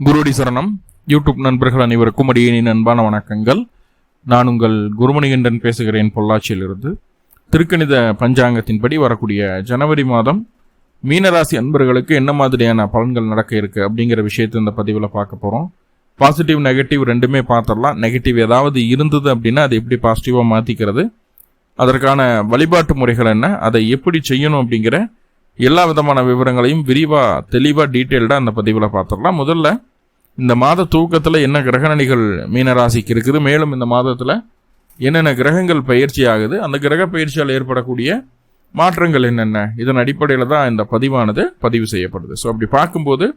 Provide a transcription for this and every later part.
குருடி சரணம். யூடியூப் நண்பர்கள் அனைவருக்கும் அடியேனின் அன்பான வணக்கங்கள். நான் உங்கள் குருமணிகண்டன் பேசுகிறேன், பொள்ளாச்சியிலிருந்து. திருக்கணித பஞ்சாங்கத்தின்படி வரக்கூடிய ஜனவரி மாதம் மீனராசி அன்பர்களுக்கு என்ன மாதிரியான பலன்கள் நடக்க இருக்கு அப்படிங்கிற விஷயத்தை இந்த பதிவில் பார்க்க போகிறோம். பாசிட்டிவ் நெகட்டிவ் ரெண்டுமே பார்த்துடலாம். நெகட்டிவ் ஏதாவது இருந்தது அப்படின்னா அதை எப்படி பாசிட்டிவாக மாற்றிக்கிறது, அதற்கான வழிபாட்டு முறைகள் என்ன, அதை எப்படி செய்யணும் அப்படிங்கிற எல்லா விதமான விவரங்களையும் விரிவாக தெளிவாக டீட்டெயில்டாக அந்த பதிவில் பார்த்துடலாம். முதல்ல இந்த மாத தூக்கத்தில் என்ன கிரகநிலைகள் மீனராசிக்கு இருக்குது, மேலும் இந்த மாதத்தில் என்னென்ன கிரகங்கள் பயிற்சி ஆகுது, அந்த கிரக பயிற்சியால் ஏற்படக்கூடிய மாற்றங்கள் என்னென்ன, இதன் அடிப்படையில் தான் இந்த பதிவானது பதிவு செய்யப்படுது. ஸோ அப்படி பார்க்கும்போது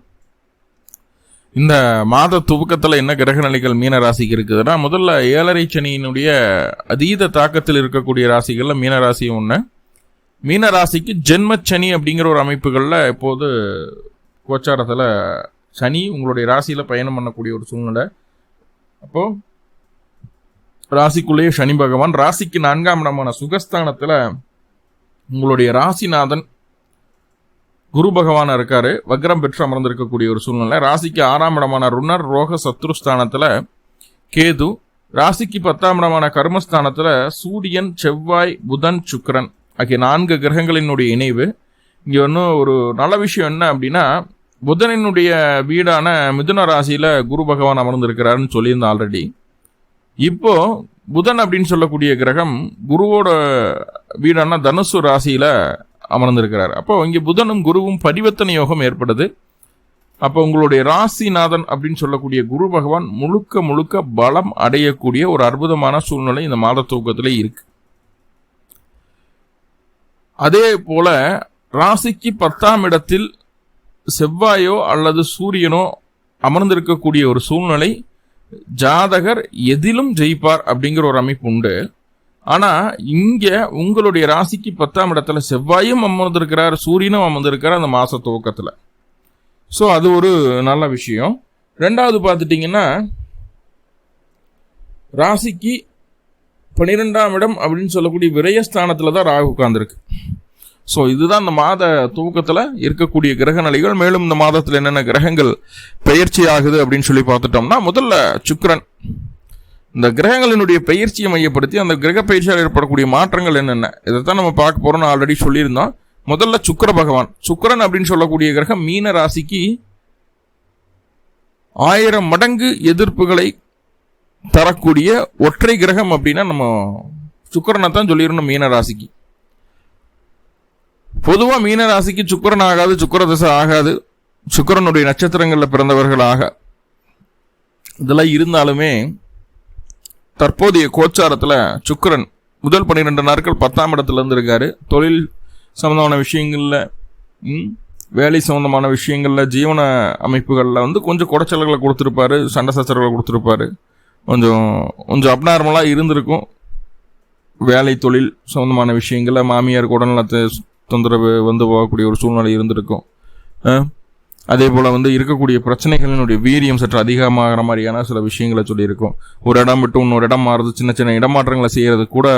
இந்த மாத துவக்கத்தில் என்ன கிரகநிலைகள் மீனராசிக்கு இருக்குதுன்னா, முதல்ல 7.5 சனியினுடைய அதீத தாக்கத்தில் இருக்கக்கூடிய ராசிகளில் மீனராசி ஒன்று. மீனராசிக்கு ஜென்மச்சனி அப்படிங்கிற ஒரு அமைப்புகளில் இப்போது கோச்சாரத்தில் சனி உங்களுடைய ராசியில் பயணம் பண்ணக்கூடிய ஒரு சூழ்நிலை. அப்போது ராசிக்குள்ளேயே சனி பகவான் ராசிக்கு 4ஆம் இடமான சுகஸ்தானத்தில் உங்களுடைய ராசிநாதன் குரு பகவான் இருக்காரு, வக்ரம் பெற்று அமர்ந்திருக்கக்கூடிய ஒரு சூழ்நிலை. ராசிக்கு 6ஆம் இடமான ருணர் ரோக சத்ருஸ்தானத்தில் கேது, ராசிக்கு 10ஆம் இடமான கர்மஸ்தானத்தில் சூரியன் செவ்வாய் புதன் சுக்கிரன் ஆகிய 4 கிரகங்களினுடைய இணைவு. இங்கே ஒன்றும் ஒரு நல்ல விஷயம் என்ன அப்படின்னா, புதனினுடைய வீடான மிதுன ராசியில் குரு பகவான் அமர்ந்திருக்கிறாருன்னு சொல்லியிருந்தேன் ஆல்ரெடி. இப்போ புதன் அப்படின்னு சொல்லக்கூடிய கிரகம் குருவோட வீடான தனுசு ராசியில் அமர்ந்திருக்கிறார். அப்போ இங்கே புதனும் குருவும் பரிவர்த்தனை யோகம் ஏற்படுது. அப்போ உங்களுடைய ராசிநாதன் அப்படின்னு சொல்லக்கூடிய குரு பகவான் முழுக்க முழுக்க பலம் அடையக்கூடிய ஒரு அற்புதமான சூழ்நிலை இந்த மாத தூக்கத்திலே இருக்கு. அதே போல ராசிக்கு 10ஆம் இடத்தில் செவ்வாயோ அல்லது சூரியனோ அமர்ந்திருக்கக்கூடிய ஒரு சூழ்நிலை, ஜாதகர் எதிலும் ஜெயிப்பார் அப்படிங்கிற ஒரு அமைப்பு உண்டு. ஆனால் இங்கே உங்களுடைய ராசிக்கு 10ஆம் இடத்துல செவ்வாயும் அமர்ந்திருக்கிறார், சூரியனும் அமர்ந்திருக்கிறார் அந்த மாத துவக்கத்தில். ஸோ அது ஒரு நல்ல விஷயம். ரெண்டாவது பார்த்துட்டிங்கன்னா, ராசிக்கு 12ஆம் இடம் அப்படின்னு சொல்லக்கூடிய விரயஸ்தானத்தில் தான் ராகு உட்கார்ந்துருக்கு. ஸோ இதுதான் இந்த மாத துவக்கத்தில் இருக்கக்கூடிய கிரக நிலைகள். மேலும் இந்த மாதத்தில் என்னென்ன கிரகங்கள் பயிற்சி ஆகுது அப்படின்னு சொல்லி பார்த்துட்டோம்னா, முதல்ல சுக்கிரன். இந்த கிரகங்களினுடைய பயிற்சியை மையப்படுத்தி அந்த கிரக பயிற்சியால் ஏற்படக்கூடிய மாற்றங்கள் என்னென்ன, இதைத்தான் நம்ம பார்க்க போகிறோம்னு ஆல்ரெடி சொல்லியிருந்தோம். முதல்ல சுக்கிர பகவான். சுக்கிரன் அப்படின்னு சொல்லக்கூடிய கிரகம் மீன ராசிக்கு 1000 மடங்கு எதிர்ப்புகளை தரக்கூடிய ஒற்றை கிரகம் அப்படின்னா நம்ம சுக்கிரனை தான் சொல்லிடணும். மீன ராசிக்கு பொதுவாக மீன ராசிக்கு சுக்கிரன் ஆகாது, சுக்கிர தசை ஆகாது, சுக்கிரனுடைய நட்சத்திரங்களில் பிறந்தவர்கள் ஆக இதெல்லாம் இருந்தாலுமே தற்போதைய கோச்சாரத்தில் சுக்கிரன் முதல் 12 நாட்கள் 10ஆம் இடத்துல இருந்திருக்காரு. தொழில் சம்பந்தமான விஷயங்களில், வேலை சம்பந்தமான விஷயங்களில், ஜீவன அமைப்புகளில் கொஞ்சம் குடைச்சல்களை கொடுத்துருப்பாரு, சண்டை சச்சரவுகளை கொடுத்துருப்பாரு, கொஞ்சம் அப்நார்மலாக இருந்திருக்கும். வேலை தொழில் சம்பந்தமான விஷயங்களில் மாமியார் உடல்நலத்தை தொந்தரவு போகக்கூடிய ஒரு சூழ்நிலை இருந்திருக்கும். அதே போல் இருக்கக்கூடிய பிரச்சனைகளினுடைய வீரியம் சற்று அதிகமாகிற மாதிரியான சில விஷயங்களை சொல்லியிருக்கும். ஒரு இடம் விட்டு இன்னொரு இடம் மாறுறது, சின்ன சின்ன இடமாற்றங்களை செய்கிறது கூட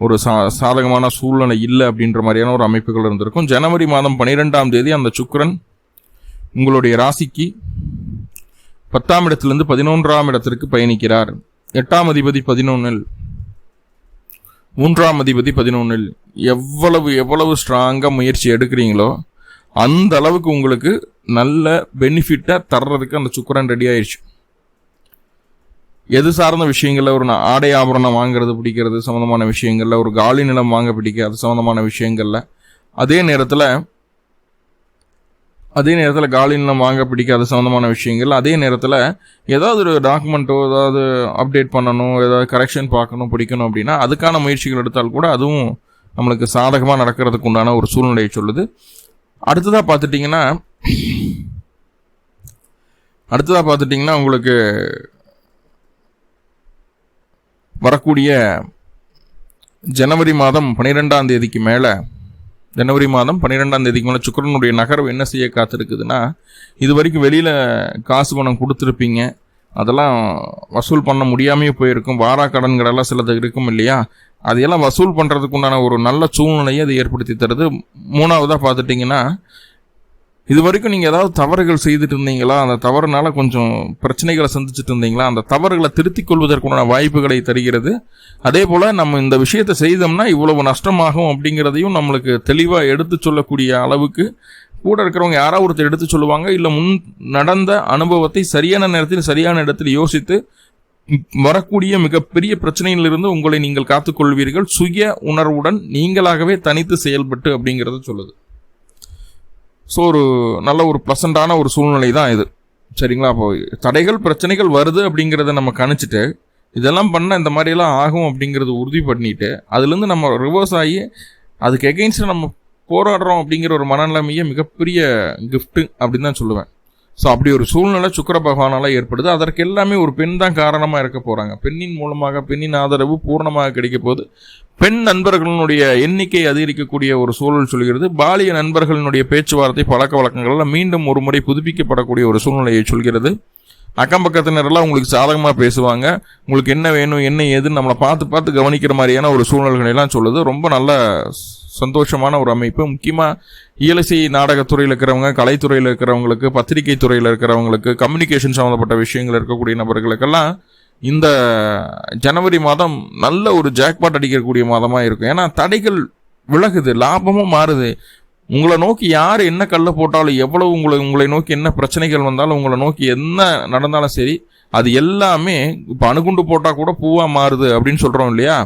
ஒரு சாதகமான சூழ்நிலை இல்லை அப்படின்ற மாதிரியான ஒரு அமைப்புகள் இருந்திருக்கும். ஜனவரி மாதம் 12ஆம் தேதி அந்த சுக்கிரன் உங்களுடைய ராசிக்கு 10ஆம் இடத்திலிருந்து 11ஆம் இடத்திற்கு பயணிக்கிறார். 8ஆம் அதிபதி 11இல், 3ஆம் அதிபதி 11இல். எவ்வளவு ஸ்ட்ராங்காக முயற்சி எடுக்கிறீங்களோ அந்த அளவுக்கு உங்களுக்கு நல்ல பெனிஃபிட்டை தர்றதுக்கு அந்த சுக்கிரன் ரெடி ஆயிடுச்சு. எது சார்ந்த விஷயங்களில் ஒரு ஆடை ஆபரணம் வாங்குறது பிடிக்கிறது சம்மந்தமான விஷயங்களில், ஒரு காலி நிலம் வாங்க பிடிக்காது சம்மந்தமான விஷயங்களில், அதே நேரத்தில் காலி நிலம் வாங்க பிடிக்காத சம்மந்தமான விஷயங்கள், அதே நேரத்தில் ஏதாவது ஒரு டாக்குமெண்ட்டோ ஏதாவது அப்டேட் பண்ணணும், ஏதாவது கரெக்ஷன் பார்க்கணும் பிடிக்கணும் அப்படின்னா அதுக்கான முயற்சிகள் எடுத்தால் கூட அதுவும் நம்மளுக்கு சாதகமாக நடக்கிறதுக்கு உண்டான ஒரு சூழ்நிலையை சொல்லுது. அடுத்ததாக பார்த்துட்டிங்கன்னா உங்களுக்கு வரக்கூடிய ஜனவரி மாதம் 12ஆம் தேதிக்கு மேலே சுக்கிரனுடைய நகர்வு என்ன செய்ய காத்திருக்குதுன்னா, இது வரைக்கும் வெளியில் காசு பணம் கொடுத்துருப்பீங்க, அதெல்லாம் வசூல் பண்ண முடியாமையே போயிருக்கும். வாரா கடன்களெல்லாம் சிலது இருக்கும் இல்லையா, அதையெல்லாம் வசூல் பண்ணுறதுக்கு உண்டான ஒரு நல்ல சூழ்நிலையை அதை ஏற்படுத்தி தருது. 3ஆவதாக பார்த்துட்டிங்கன்னா, இது வரைக்கும் நீங்கள் ஏதாவது தவறுகள் செய்துட்டு இருந்தீங்களா, அந்த தவறுனால கொஞ்சம் பிரச்சனைகளை சந்திச்சுட்டு இருந்தீங்களா, அந்த தவறுகளை திருத்திக் கொள்வதற்குண்டான வாய்ப்புகளை தருகிறது. அதே போல் நம்ம இந்த விஷயத்தை செய்தோம்னா இவ்வளவு நஷ்டமாகும் அப்படிங்கிறதையும் நம்மளுக்கு தெளிவாக எடுத்து சொல்லக்கூடிய அளவுக்கு கூட இருக்கிறவங்க யாராவது ஒருத்தர் எடுத்து சொல்லுவாங்க. இல்லை முன் நடந்த அனுபவத்தை சரியான நேரத்தில் சரியான இடத்தில் யோசித்து வரக்கூடிய மிகப்பெரிய பிரச்சனையிலிருந்து உங்களை நீங்கள் காத்துக்கொள்வீர்கள், சுய உணர்வுடன் நீங்களாகவே தனித்து செயல்பட்டு அப்படிங்கிறத சொல்லுது. ஸோ ஒரு நல்ல ஒரு ப்ளசண்டான ஒரு சூழ்நிலை தான் இது. சரிங்களா? அப்போ தடைகள் பிரச்சனைகள் வருது அப்படிங்கிறத நம்ம கணிச்சிட்டு இதெல்லாம் பண்ண இந்த மாதிரியெல்லாம் ஆகும் அப்படிங்கிறது உறுதி பண்ணிட்டு அதுலேருந்து நம்ம ரிவர்ஸ் ஆகி அதுக்கு எகெயின்ஸ்டாக நம்ம போராடுறோம் அப்படிங்கிற ஒரு மனநிலைமையை மிகப்பெரிய கிஃப்ட்டு அப்படின்னு தான் சொல்லுவேன். ஸோ அப்படி ஒரு சூழ்நிலை சுக்கிர பகவானால் ஏற்படுது. அதற்கு எல்லாமே ஒரு பெண் தான் காரணமாக இருக்க போகிறாங்க. பெண்ணின் மூலமாக பெண்ணின் ஆதரவு பூர்ணமாக கிடைக்க போது. பெண் நண்பர்களுடைய எண்ணிக்கை அதிகரிக்கக்கூடிய ஒரு சூழல் சொல்கிறது. பாலிய நண்பர்களினுடைய பேச்சுவார்த்தை பழக்க வழக்கங்கள்லாம் மீண்டும் ஒரு முறை புதுப்பிக்கப்படக்கூடிய ஒரு சூழ்நிலையை சொல்கிறது. அக்கம் பக்கத்தினரெல்லாம் உங்களுக்கு சாதகமாக பேசுவாங்க. உங்களுக்கு என்ன வேணும் என்ன ஏதுன்னு நம்மளை பார்த்து கவனிக்கிற மாதிரியான ஒரு சூழ்நிலைகளெல்லாம் சொல்லுது. ரொம்ப நல்ல சந்தோஷமான ஒரு அமைப்பு. முக்கியமாக இயலிசை நாடகத்துறையில் இருக்கிறவங்க, கலைத்துறையில் இருக்கிறவங்களுக்கு, பத்திரிகை துறையில் இருக்கிறவங்களுக்கு, கம்யூனிகேஷன் சம்மந்தப்பட்ட விஷயங்கள் இருக்கக்கூடிய நபர்களுக்கெல்லாம் இந்த ஜனவரி மாதம் நல்ல ஒரு ஜாக்பாட் அடிக்கக்கூடிய மாதமாக இருக்கும். ஏன்னா தடைகள் விலகுது, லாபமும் மாறுது. உங்களை நோக்கி யார் என்ன கல்லை போட்டாலும், எவ்வளவு உங்களை நோக்கி என்ன பிரச்சனைகள் வந்தாலும், உங்களை நோக்கி என்ன நடந்தாலும் சரி, அது எல்லாமே இப்போ அணுகுண்டு போட்டால் கூட பூவாக மாறுது அப்படின்னு சொல்கிறோம் இல்லையா?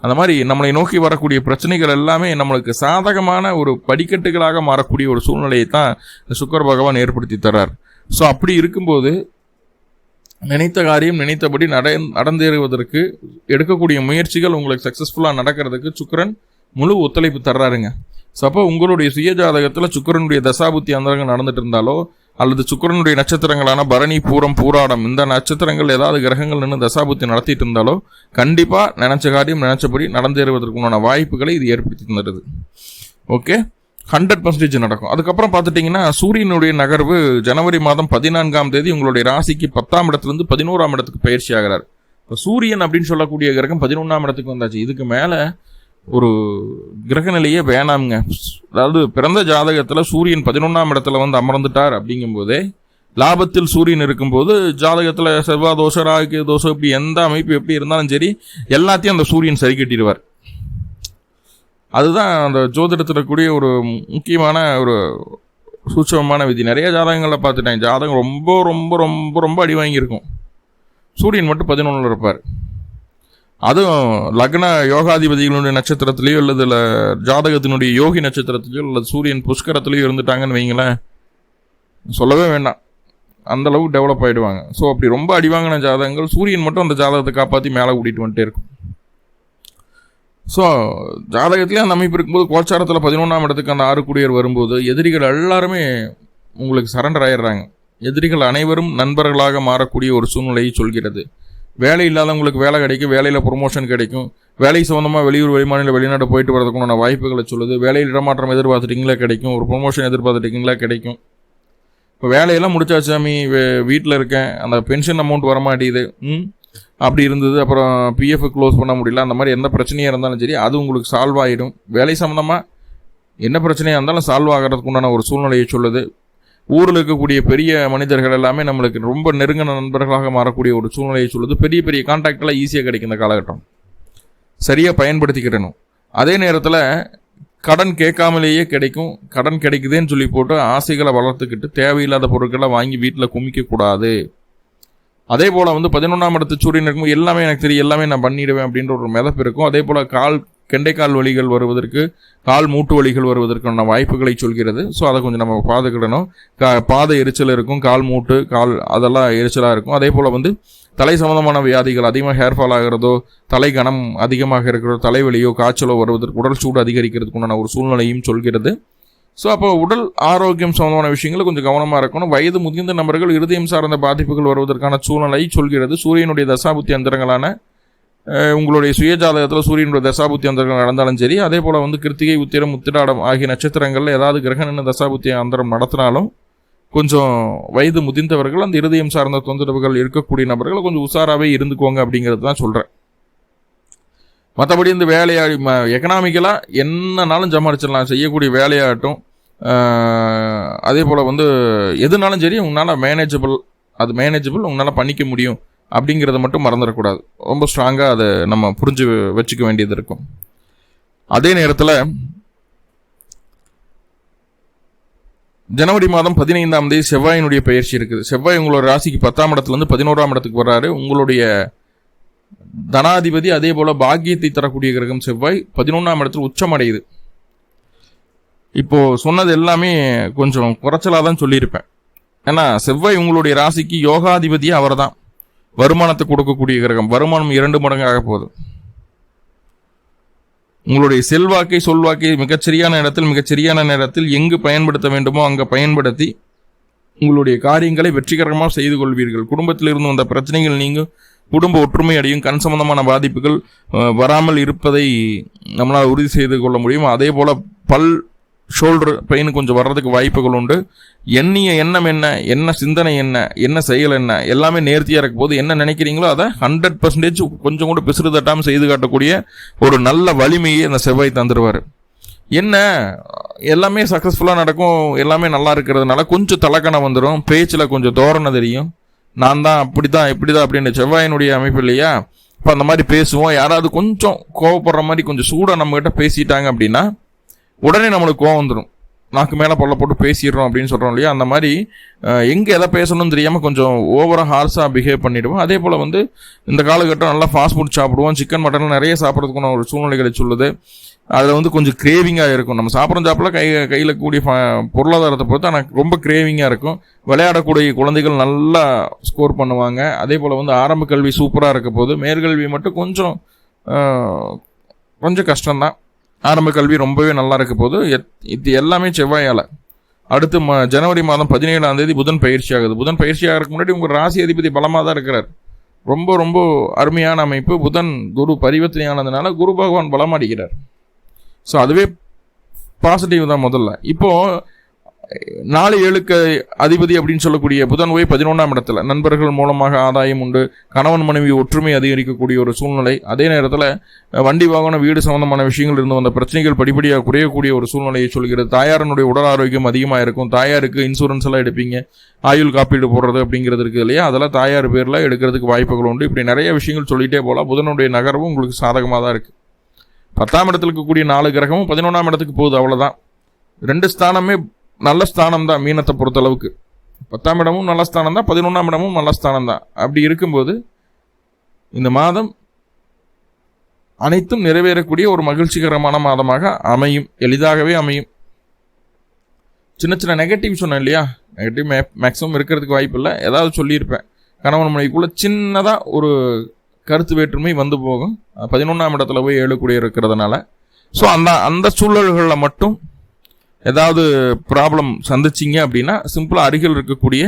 அந்த மாதிரி நம்மளை நோக்கி வரக்கூடிய பிரச்சனைகள் எல்லாமே நம்மளுக்கு சாதகமான ஒரு படிக்கட்டுகளாக மாறக்கூடிய ஒரு சூழ்நிலையை தான் இந்த சுக்கிர பகவான் ஏற்படுத்தி தர்றார். ஸோ அப்படி இருக்கும்போது நினைத்த காரியம் நினைத்தபடி நடந்தேறுவதற்கு எடுக்கக்கூடிய முயற்சிகள் உங்களுக்கு சக்ஸஸ்ஃபுல்லாக நடக்கிறதுக்கு சுக்கிரன் முழு ஒத்துழைப்பு தர்றாருங்க. ஸோ அப்போ உங்களுடைய சுய ஜாதகத்தில் சுக்கிரனுடைய தசாபுத்தி அந்தரங்கள் நடந்துட்டு இருந்தாலோ, அல்லது சுக்கிரனுடைய நட்சத்திரங்களான பரணி, பூரம், பூராடம் இந்த நட்சத்திரங்கள் ஏதாவது கிரகங்கள் நின்று தசாபுத்தி நடத்திட்டு இருந்தாலோ கண்டிப்பாக நினைச்ச காரியம் நினைச்சபடி நடந்தேறுவதற்குண்டான வாய்ப்புகளை இது ஏற்படுத்தி தந்துடுது. ஓகே, 100% நடக்கும். அதுக்கப்புறம் பார்த்துட்டிங்கன்னா சூரியனுடைய நகர்வு ஜனவரி மாதம் 14ஆம் தேதி உங்களுடைய ராசிக்கு 10ஆம் இடத்துலேருந்து 11ஆம் இடத்துக்கு பயிற்சி ஆகிறார். இப்போ சூரியன் அப்படின்னு சொல்லக்கூடிய கிரகம் 11ஆம் இடத்துக்கு வந்தாச்சு. இதுக்கு மேலே ஒரு கிரகநிலையே வேணாமுங்க. அதாவது பிறந்த ஜாதகத்தில் சூரியன் 11ஆம் இடத்துல வந்து அமர்ந்துட்டார் அப்படிங்கும்போதே, லாபத்தில் சூரியன் இருக்கும்போது ஜாதகத்தில் செவ்வாய் தோஷம், ராகு தோஷம், இப்படி எந்த அமைப்பு எப்படி இருந்தாலும் சரி எல்லாத்தையும் அந்த சூரியன் சரி கட்டிடுவார். அதுதான் அந்த ஜோதிடத்தில் கூடிய ஒரு முக்கியமான ஒரு சூட்சமமான விதி. நிறைய ஜாதகங்களில் பார்த்துட்டேன், ஜாதகம் ரொம்ப ரொம்ப ரொம்ப ரொம்ப அடி வாங்கியிருக்கும், சூரியன் மட்டும் 11 இருப்பார். அதுவும் லக்ன யோகாதிபதிகளுடைய நட்சத்திரத்திலேயோ அல்லது ஜாதகத்தினுடைய யோகி நட்சத்திரத்திலேயோ அல்லது சூரியன் புஷ்கரத்திலேயோ இருந்துட்டாங்கன்னு வைங்களேன், சொல்லவே வேண்டாம், அந்தளவுக்கு டெவலப் ஆகிடுவாங்க. ஸோ அப்படி ரொம்ப அடிவாங்கின ஜாதகங்கள் சூரியன் மட்டும் அந்த ஜாதகத்தை காப்பாற்றி மேலே கூட்டிகிட்டு வந்துட்டே இருக்கும். ஸோ ஜாதகத்திலே அந்த அமைப்பு இருக்கும்போது கோச்சாரத்தில் 11ஆம் இடத்துக்கு அந்த 6 கூடியர் வரும்போது எதிரிகள் எல்லாருமே உங்களுக்கு சரண்டர் ஆயிடுறாங்க. எதிரிகள் அனைவரும் நண்பர்களாக மாறக்கூடிய ஒரு சூழ்நிலையை சொல்கிறது. வேலை இல்லாதவங்களுக்கு வேலை கிடைக்கும், வேலையில் ப்ரொமோஷன் கிடைக்கும், வேலை சம்மந்தமாக வெளியூர் வெளிமாநில வெளிநாடு போயிட்டு வரதுக்குண்டான வாய்ப்புகளை சொல்லுது. வேலையில் இடமாற்றம் எதிர்பார்த்துட்டிங்களா கிடைக்கும், ஒரு ப்ரொமோஷன் எதிர்பார்த்துட்டிங்களா கிடைக்கும். இப்போ வேலையெல்லாம் முடிச்சாச்சு சாமி, வீட்டில் இருக்கேன், அந்த பென்ஷன் அமௌண்ட் வரமாட்டேது, அப்படி இருந்தது, அப்புறம் பிஎஃப் க்ளோஸ் பண்ண முடியல, அந்த மாதிரி எந்த பிரச்சனையாக இருந்தாலும் சரி அது உங்களுக்கு சால்வ் ஆகிடும். வேலை சம்மந்தமாக என்ன பிரச்சனையாக இருந்தாலும் சால்வ் ஆகிறதுக்கு உண்டான ஒரு சூழ்நிலையை சொல்லுது. ஊரில் இருக்கக்கூடிய பெரிய மனிதர்கள் எல்லாமே நம்மளுக்கு ரொம்ப நெருங்கின நண்பர்களாக மாறக்கூடிய ஒரு சூழ்நிலையை சொல்லுது. பெரிய பெரிய கான்டாக்டெல்லாம் ஈஸியாக கிடைக்கும் இந்த காலகட்டம், சரியாக பயன்படுத்திக்கிடணும். அதே நேரத்தில் கடன் கேட்காமலேயே கிடைக்கும். கடன் கிடைக்குதுன்னு சொல்லி போட்டு ஆசைகளை வளர்த்துக்கிட்டு தேவையில்லாத பொருட்களை வாங்கி வீட்டில் குமிக்கக்கூடாது. அதே போல் வந்து 11ஆம் இடத்து சூரியன் இருக்கும்போது எல்லாமே எனக்கு தெரியும், எல்லாமே நான் பண்ணிடுவேன் அப்படின்ற ஒரு மிதப்பு இருக்கும். அதே போல் கெண்டைக்கால் வலிகள் வருவதற்கு, கால் மூட்டு வலிகள் வருவதற்கான வாய்ப்புகளை சொல்கிறது. ஸோ அதை கொஞ்சம் நம்ம பார்த்துக்கிடணும். பாதை எரிச்சல் இருக்கும், கால் மூட்டு கால் அதெல்லாம் எரிச்சலாக இருக்கும். அதே போல் வந்து தலை சம்பந்தமான வியாதிகள் அதிகமாக ஹேர்ஃபால் ஆகிறதோ, தலை கனம் அதிகமாக இருக்கிறதோ, தலைவலியோ காய்ச்சலோ வருவதற்கு, உடல் சூடு அதிகரிக்கிறதுக்கு உண்டான ஒரு சூழ்நிலையும் சொல்கிறது. ஸோ அப்போ உடல் ஆரோக்கியம் சம்பந்தமான விஷயங்கள் கொஞ்சம் கவனமாக இருக்கணும். வயது முதிர்ந்த நபர்கள் இருதயம் சார்ந்த பாதிப்புகள் வருவதற்கான சூழ்நிலை சொல்கிறது. சூரியனுடைய தசாபுத்தி அந்தரங்களான உங்களுடைய சுயஜாதகத்தில் சூரியனுடைய தசாபுத்தி அந்தரங்கள் நடந்தாலும் சரி, அதே போல் வந்து கிருத்திகை, உத்திரம், உத்திராடம் ஆகிய நட்சத்திரங்களில் ஏதாவது கிரகண தசாபுத்தி அந்தரம் நடத்தினாலும் கொஞ்சம் வயது முதிர்ந்தவர்கள், அந்த இருதயம் சார்ந்த தொந்தரவுகள் இருக்கக்கூடிய நபர்கள் கொஞ்சம் உஷாராகவே இருந்துக்கோங்க அப்படிங்கிறது தான் சொல்கிறேன். மற்றபடி இந்த வேலையாடி எக்கனாமிக்கலாக என்னன்னாலும் சமாளிச்சிடலாம். செய்யக்கூடிய வேலையாகட்டும், அதே போல் வந்து எதுனாலும் சரி உங்களால் மேனேஜபிள் உங்களால் பண்ணிக்க முடியும் அப்படிங்கிறத மட்டும் மறந்துடக்கூடாது. ரொம்ப ஸ்ட்ராங்காக அதை நம்ம புரிஞ்சு வச்சுக்க வேண்டியது இருக்கும். அதே நேரத்தில் ஜனவரி மாதம் 15ஆம் தேதி செவ்வாயினுடைய பயிற்சி இருக்குது. செவ்வாய் உங்களோட ராசிக்கு 10ஆம் இடத்துலேருந்து 11ஆம் இடத்துக்கு வர்றாரு. உங்களுடைய தனாதிபதி அதே போல் பாக்கியத்தை தரக்கூடிய கிரகம் செவ்வாய் 11ஆம் இடத்துல உச்சமடையுது. இப்போது சொன்னது எல்லாமே கொஞ்சம் குறைச்சலாக தான் சொல்லியிருப்பேன். ஏன்னா செவ்வாய் உங்களுடைய ராசிக்கு யோகாதிபதியே அவர் தான். வருமானத்தை கொடுக்கக்கூடிய கிரகம். வருமானம் 2 மடங்கு ஆக போகுது. உங்களுடைய செல்வாக்கை சொல்வாக்கை மிகச்சரியான இடத்தில் மிகச்சரியான நேரத்தில் எங்கு பயன்படுத்த வேண்டுமோ அங்கே பயன்படுத்தி உங்களுடைய காரியங்களை வெற்றிகரமாக செய்து கொள்வீர்கள். குடும்பத்தில் இருந்து வந்த பிரச்சனைகள் நீங்கள் குடும்ப ஒற்றுமை அடையும். கண் சம்பந்தமான பாதிப்புகள் வராமல் இருப்பதை நம்மளால் உறுதி செய்து கொள்ள முடியும். அதே போல் ஷோல்டர் பெயின் கொஞ்சம் வர்றதுக்கு வாய்ப்புகள் உண்டு. எண்ணிய எண்ணம் என்ன சிந்தனை என்ன செயல் எல்லாமே நேர்த்தியாக இருக்கும் போது என்ன நினைக்கிறீங்களோ அதை 100% கொஞ்சம் கூட பிசுறு தட்டாமல் செய்து காட்டக்கூடிய ஒரு நல்ல வலிமையை அந்த செவ்வாய் தந்துடுவார். எல்லாமே சக்ஸஸ்ஃபுல்லாக நடக்கும், எல்லாமே நல்லா இருக்கிறதுனால கொஞ்சம் தலக்கணம் வந்துடும், பேச்சில் கொஞ்சம் தோரணை தெரியும். நான் தான் இப்படிதான் அப்படின்னு செவ்வாயினுடைய அமைப்பு இல்லையா. இப்போ அந்த மாதிரி பேசுவோம். யாராவது கொஞ்சம் கோவப்படுற மாதிரி கொஞ்சம் சூடாக நம்மகிட்ட பேசிட்டாங்க அப்படின்னா உடனே நம்மளுக்கு கோவம் வந்துடும். நாக்கு மேலே பொல்ல போட்டு பேசிடுறோம் அப்படின்னு சொல்கிறோம் இல்லையா. அந்த மாதிரி எங்கே எதை பேசணும்னு தெரியாமல் கொஞ்சம் ஓவராக ஹார்ஸாக பிஹேவ் பண்ணிவிடுவோம். அதே போல் வந்து இந்த காலகட்டம் நல்லா ஃபாஸ்ட் ஃபுட் சாப்பிடுவோம். சிக்கன் மட்டன் நிறைய சாப்பிட்றதுக்குன்னு ஒரு சூழ்நிலைகளை சொல்லுது. அதில் வந்து கொஞ்சம் கிரேவிங்காக இருக்கும். நம்ம சாப்பிட்ற சாப்பிட கையில் கூடிய பொருளாதாரத்தை பொறுத்து ஆனால் ரொம்ப கிரேவிங்காக இருக்கும். விளையாடக்கூடிய குழந்தைகள் நல்லா ஸ்கோர் பண்ணுவாங்க. அதே போல் வந்து ஆரம்ப கல்வி சூப்பராக இருக்க போது, மேற்கல்வி மட்டும் கொஞ்சம் கஷ்டம்தான். ஆரம்ப கல்வி ரொம்பவே நல்லா இருக்க போது. இது எல்லாமே செவ்வாயால். அடுத்து ஜனவரி மாதம் 17ஆம் தேதி புதன் பயிற்சி ஆகுது. புதன் பயிற்சி ஆகிறதுக்கு முன்னாடி உங்கள் ராசி அதிபதி பலமாக தான் இருக்கிறார். ரொம்ப ரொம்ப அருமையான அமைப்பு. புதன் குரு பரிவர்த்தனையானதுனால குரு பகவான் பலமாடிக்கிறார். ஸோ அதுவே பாசிட்டிவ் தான் முதல்ல. இப்போது 4-7க்கு அதிபதி அப்படின்னு சொல்லக்கூடிய புதன் போய் 11ஆம் இடத்துல நண்பர்கள் மூலமாக ஆதாயம் உண்டு. கணவன் மனைவி ஒற்றுமை அதிகரிக்கக்கூடிய ஒரு சூழ்நிலை. அதே நேரத்தில் வண்டி வாகனம் வீடு சம்பந்தமான விஷயங்கள் இருந்து வந்த பிரச்சனைகள் படிப்படியாக குறையக்கூடிய ஒரு சூழ்நிலையை சொல்கிறது. தாயாரனுடைய உடல் ஆரோக்கியம் அதிகமாக இருக்கும். தாயாருக்கு இன்சூரன்ஸ் எல்லாம் எடுப்பீங்க, ஆயுள் காப்பீடு போடுறது அப்படிங்கிறது இருக்குது இல்லையா, அதெல்லாம் தாயார் பேரில் எடுக்கிறதுக்கு வாய்ப்புகள் உண்டு. இப்படி நிறைய விஷயங்கள் சொல்லிகிட்டே போகலாம். புதனுடைய நகரவும் உங்களுக்கு சாதகமாக தான் இருக்குது. 10ஆம் இடத்துல இருக்கக்கூடிய 4 கிரகமும் 11ஆம் இடத்துக்கு போகுது. அவ்வளோதான். 2 ஸ்தானமே நல்ல ஸ்தானம் தான் மீனத்தை பொறுத்தளவுக்கு. 10ஆம் இடமும் நல்ல ஸ்தானம் தான், 11ஆம் இடமும் நல்ல ஸ்தானம் தான். அப்படி இருக்கும்போது இந்த மாதம் அனைத்தும் நிறைவேறக்கூடிய ஒரு மகிழ்ச்சிகரமான மாதமாக அமையும். எளிதாகவே அமையும். சின்ன சின்ன நெகட்டிவ் சொன்னேன் இல்லையா, நெகட்டிவ் மேக்ஸிமம் இருக்கிறதுக்கு வாய்ப்பு இல்லை. ஏதாவது சொல்லியிருப்பேன். கணவன் மனைவிக்குள்ள சின்னதாக ஒரு கருத்து வேற்றுமை வந்து போகும். 11ஆம் இடத்துல போய் 7 கூடிய இருக்கிறதுனால. ஸோ அந்த சூழல்களில் மட்டும் ஏதாவது ப்ராப்ளம் சந்திச்சிங்க அப்படின்னா சிம்பிளாக அருகில் இருக்கக்கூடிய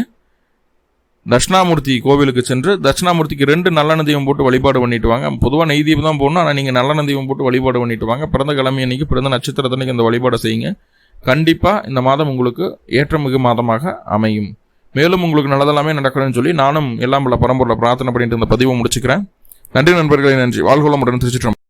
தட்சிணாமூர்த்தி கோவிலுக்கு சென்று தட்சிணாமூர்த்திக்கு 2 நல்லெண்ணெய் தீபம் போட்டு வழிபாடு பண்ணிட்டு வாங்க. பொதுவாக நெய் தீபம் தான் போடணும், ஆனால் நீங்கள் நல்லெண்ணெய் தீபம் போட்டு வழிபாடு பண்ணிட்டு வாங்க. பிறந்த கிழமை அன்னைக்கு, பிறந்த நட்சத்திரத்தன்னைக்கு இந்த வழிபாடு செய்யுங்க. கண்டிப்பாக இந்த மாதம் உங்களுக்கு ஏற்றமிகு மாதமாக அமையும். மேலும் உங்களுக்கு நல்லதெல்லாமே நடக்கணும்னு சொல்லி நானும் எல்லாம் பல பரம்பொருளை பிரார்த்தனை பண்ணிட்டு இந்த பதிவை முடிச்சுக்கிறேன். நன்றி நண்பர்களே, நன்றி. வாழ்கோளமுடன் திருச்சிற்றம்பலம்.